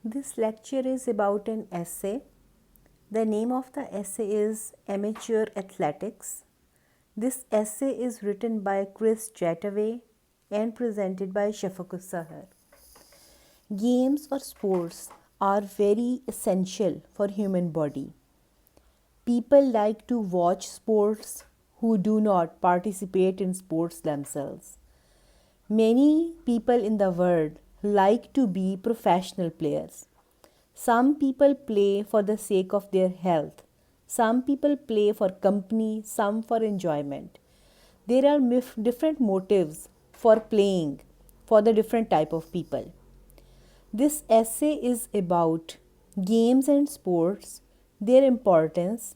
This lecture is about an essay. The name of the essay is Amateur Athletics. This essay is written by Chris Chataway and presented by Shafaqul Sahar. Games or sports are very essential for human body. People like to watch sports who do not participate in sports themselves. Many people in the world like to be professional players. Some people play for the sake of their health. Some people play for company, some for enjoyment. There are different motives for playing for the different type of people. This essay is about games and sports, their importance,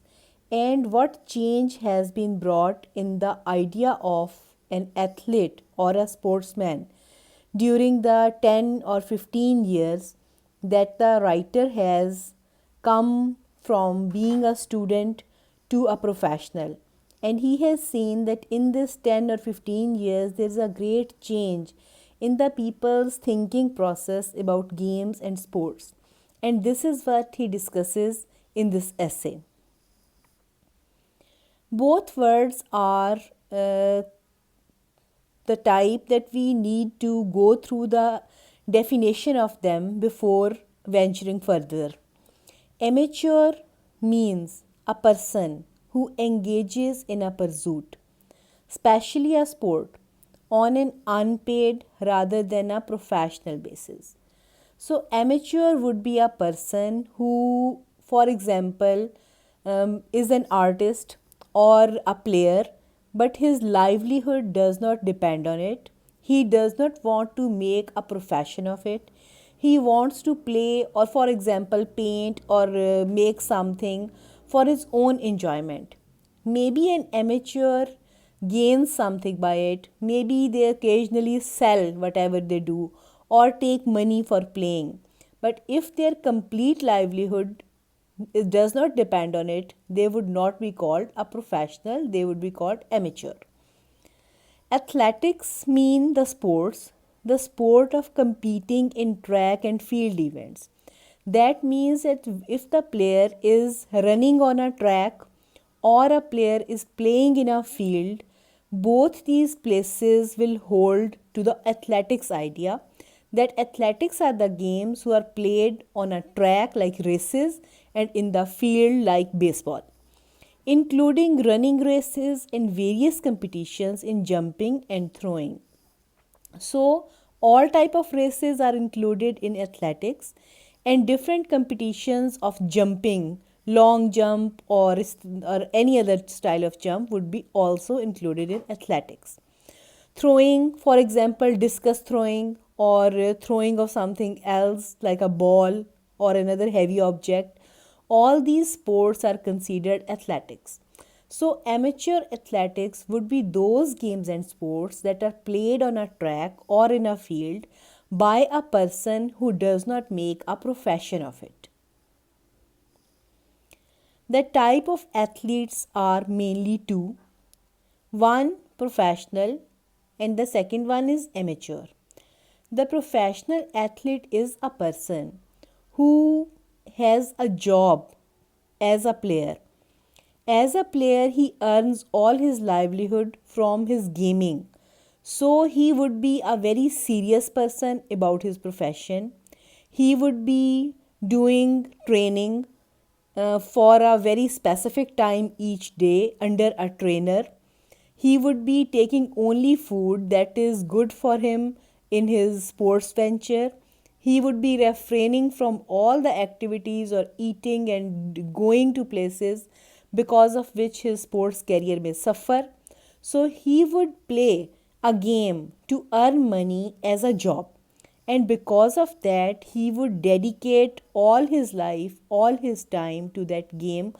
and what change has been brought in the idea of an athlete or a sportsman during the 10 or 15 years that the writer has come from being a student to a professional. And he has seen that in this 10 or 15 years, there is a great change in the people's thinking process about games and sports. And this is what he discusses in this essay. Both words are the type that we need to go through the definition of them before venturing further. Amateur means a person who engages in a pursuit, especially a sport, on an unpaid rather than a professional basis. So, amateur would be a person who, for example, is an artist or a player, but his livelihood does not depend on it. He does not want to make a profession of it. He wants to play, or for example, paint or make something for his own enjoyment. Maybe an amateur gains something by it. Maybe they occasionally sell whatever they do or take money for playing. But if their complete livelihood it does not depend on it, they would not be called a professional, they would be called amateur. Athletics mean the sport of competing in track and field events. That means that if the player is running on a track or a player is playing in a field, both these places will hold to the athletics idea that athletics are the games who are played on a track like races and in the field like baseball, including running races and various competitions in jumping and throwing. So all type of races are included in athletics, and different competitions of jumping, long jump or any other style of jump would be also included in athletics. Throwing, for example, discus throwing or throwing of something else like a ball or another heavy object, all these sports are considered athletics. So, amateur athletics would be those games and sports that are played on a track or in a field by a person who does not make a profession of it. The type of athletes are mainly two: one professional and the second one is amateur. The professional athlete is a person who has a job as a player. As a player, he earns all his livelihood from his gaming. So, he would be a very serious person about his profession. He would be doing training for a very specific time each day under a trainer. He would be taking only food that is good for him in his sports venture. He would be refraining from all the activities or eating and going to places because of which his sports career may suffer. So he would play a game to earn money as a job. And because of that, he would dedicate all his life, all his time to that game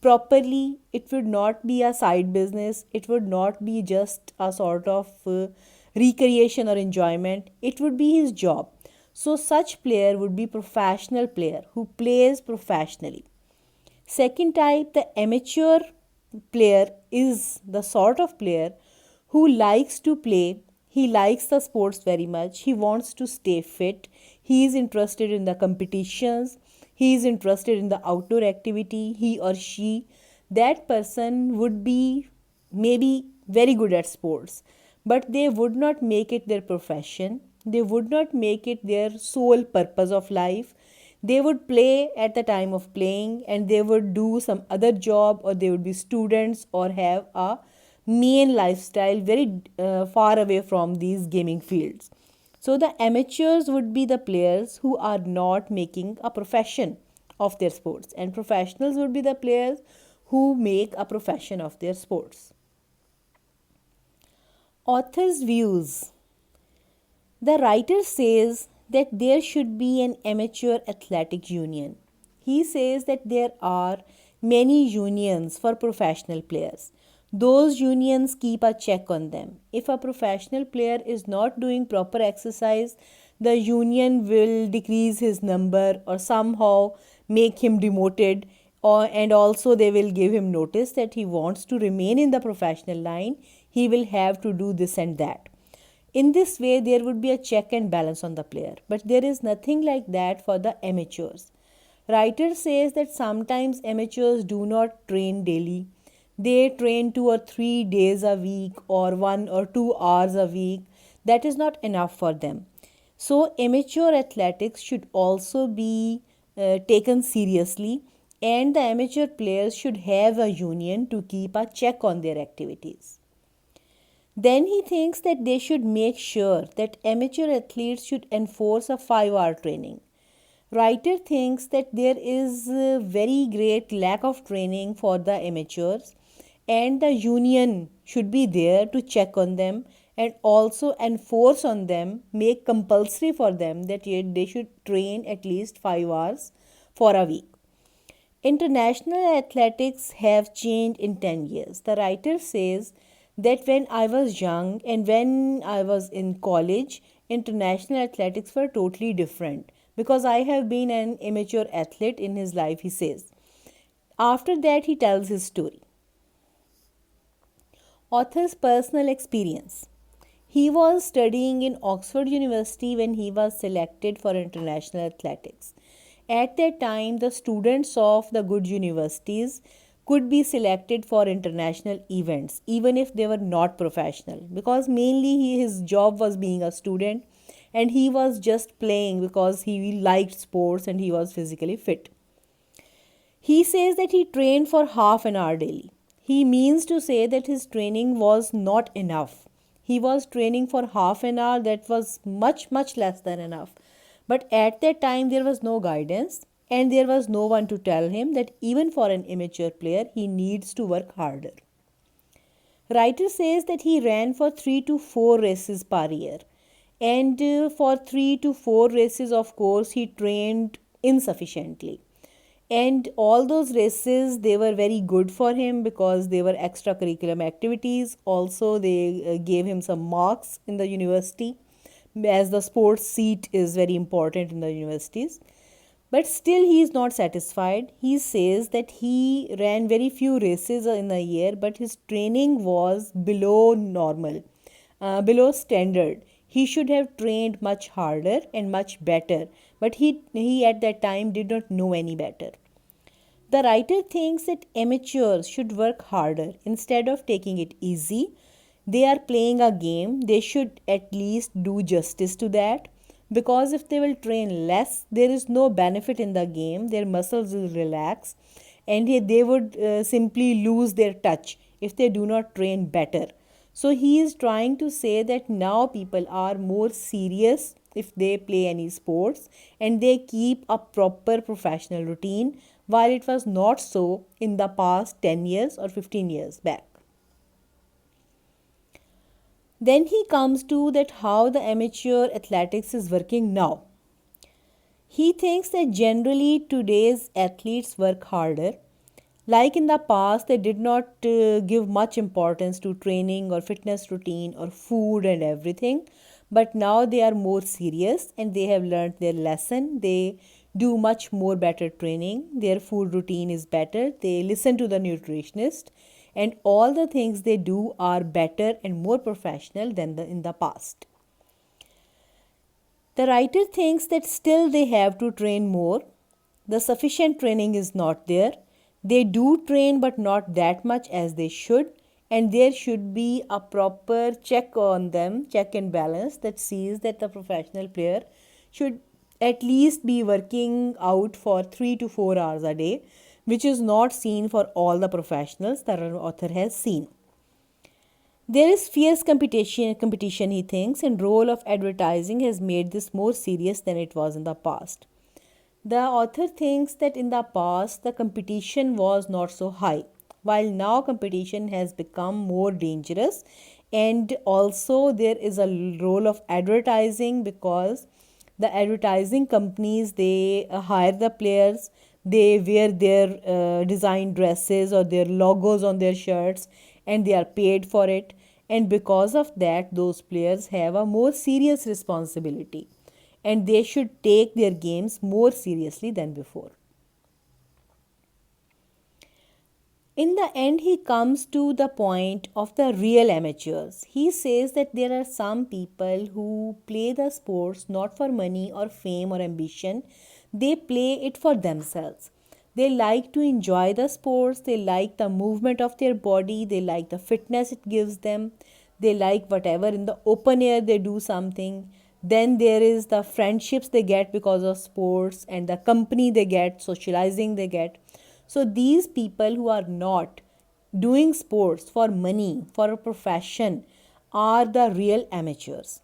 properly. It would not be a side business, it would not be just a sort of recreation or enjoyment, it would be his job. So such player would be professional player who plays professionally. Second type, the amateur player, is the sort of player who likes to play. He likes the sports very much. He wants to stay fit. He is interested in the competitions. He is interested in the outdoor activity. He or she, that person would be maybe very good at sports, but they would not make it their profession. They would not make it their sole purpose of life. They would play at the time of playing, and they would do some other job, or they would be students or have a main lifestyle very far away from these gaming fields. So the amateurs would be the players who are not making a profession of their sports, and professionals would be the players who make a profession of their sports. Author's views. The writer says that there should be an amateur athletic union. He says that there are many unions for professional players. Those unions keep a check on them. If a professional player is not doing proper exercise, the union will decrease his number or somehow make him demoted, and also they will give him notice that he wants to remain in the professional line, he will have to do this and that. In this way, there would be a check and balance on the player, but there is nothing like that for the amateurs. Writer says that sometimes amateurs do not train daily. They train 2 or 3 days a week or 1 or 2 hours a week. That is not enough for them. So, amateur athletics should also be taken seriously, and the amateur players should have a union to keep a check on their activities. Then he thinks that they should make sure that amateur athletes should enforce a 5-hour training. Writer thinks that there is a very great lack of training for the amateurs, and the union should be there to check on them and also enforce on them, make compulsory for them that they should train at least 5 hours for a week. International athletics have changed in 10 years. The writer says that when I was young and when I was in college, international athletics were totally different, because I have been an amateur athlete in his life, he says. After that, he tells his story. Author's personal experience. He was studying in Oxford University when he was selected for international athletics. At that time, the students of the good universities could be selected for international events even if they were not professional, because mainly his job was being a student and he was just playing because he liked sports and he was physically fit. He says that he trained for half an hour daily. He means to say that his training was not enough. He was training for half an hour, that was much less than enough. But at that time, there was no guidance and there was no one to tell him that even for an amateur player, he needs to work harder. Writer says that he ran for 3 to 4 races per year. And for 3 to 4 races, of course, he trained insufficiently. And all those races, they were very good for him because they were extracurricular activities. Also, they gave him some marks in the university, as the sports seat is very important in the universities. But still he is not satisfied. He says that he ran very few races in a year, but his training was below normal, below standard. He should have trained much harder and much better, but he at that time did not know any better. The writer thinks that amateurs should work harder instead of taking it easy. They are playing a game, they should at least do justice to that, because if they will train less, there is no benefit in the game. Their muscles will relax and they would simply lose their touch if they do not train better. So he is trying to say that now people are more serious if they play any sports and they keep a proper professional routine, while it was not so in the past 10 years or 15 years back. Then he comes to that how the amateur athletics is working now. He thinks that generally today's athletes work harder. Like in the past, they did not give much importance to training or fitness routine or food and everything. But now they are more serious and they have learned their lesson. They do much more better training. Their food routine is better. They listen to the nutritionist and all the things they do are better and more professional than in the past. The writer thinks that still they have to train more. The sufficient training is not there. They do train but not that much as they should, and there should be a proper check on them, check and balance, that sees that the professional player should at least be working out for 3 to 4 hours a day, which is not seen for all the professionals the author has seen. There is fierce competition, he thinks, and role of advertising has made this more serious than it was in the past. The author thinks that in the past the competition was not so high, while now competition has become more dangerous, and also there is a role of advertising, because the advertising companies, they hire the players, they wear their design dresses or their logos on their shirts, and they are paid for it, and because of that those players have a more serious responsibility, and they should take their games more seriously than before. In the end, he comes to the point of the real amateurs. He says that there are some people who play the sports not for money or fame or ambition, they play it for themselves. They like to enjoy the sports, they like the movement of their body, they like the fitness it gives them, they like whatever in the open air they do something. Then there is the friendships they get because of sports, and the company they get, socializing they get. So these people who are not doing sports for money, for a profession, are the real amateurs.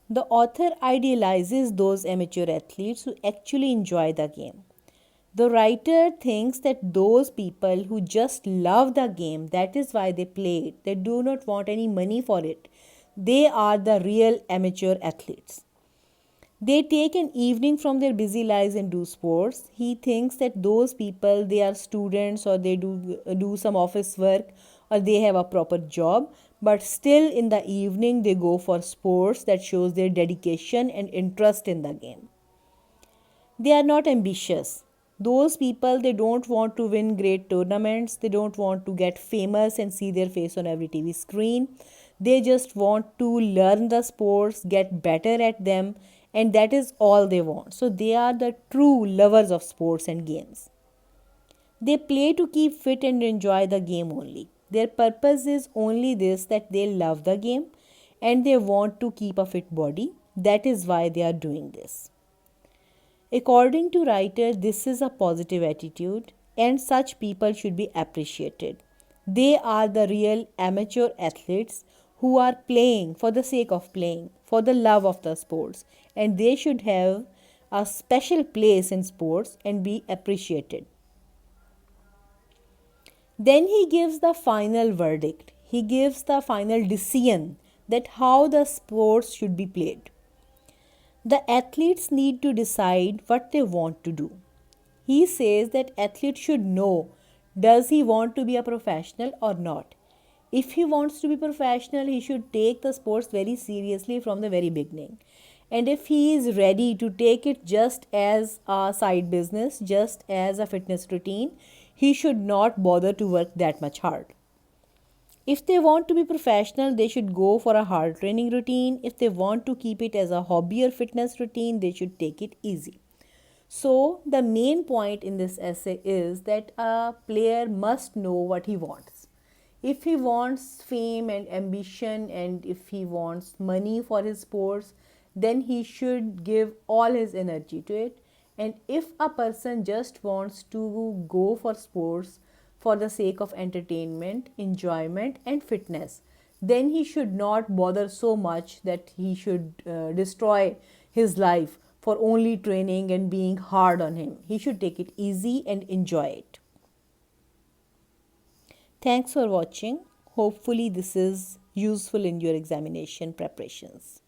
The author idealizes those amateur athletes who actually enjoy the game. The writer thinks that those people who just love the game, that is why they play it, they do not want any money for it, they are the real amateur athletes. They take an evening from their busy lives and do sports. He thinks that those people, they are students, or they do some office work, or they have a proper job, but still in the evening they go for sports. That shows their dedication and interest in the game. They are not ambitious. Those people, they don't want to win great tournaments, they don't want to get famous and see their face on every TV screen. They just want to learn the sports, get better at them, and that is all they want. So they are the true lovers of sports and games. They play to keep fit and enjoy the game only. Their purpose is only this, that they love the game and they want to keep a fit body. That is why they are doing this. According to writer, this is a positive attitude, and such people should be appreciated. They are the real amateur athletes who are playing for the sake of playing, for the love of the sports, and they should have a special place in sports and be appreciated. Then he gives the final verdict. He gives the final decision that how the sports should be played. The athletes need to decide what they want to do. He says that athletes should know, does he want to be a professional or not. If he wants to be professional, he should take the sports very seriously from the very beginning. And if he is ready to take it just as a side business, just as a fitness routine, he should not bother to work that much hard. If they want to be professional, they should go for a hard training routine. If they want to keep it as a hobby or fitness routine, they should take it easy. So the main point in this essay is that a player must know what he wants. If he wants fame and ambition, and if he wants money for his sports, then he should give all his energy to it. And if a person just wants to go for sports for the sake of entertainment, enjoyment and fitness, then he should not bother so much that he should destroy his life for only training and being hard on him. He should take it easy and enjoy it. Thanks for watching. Hopefully this is useful in your examination preparations.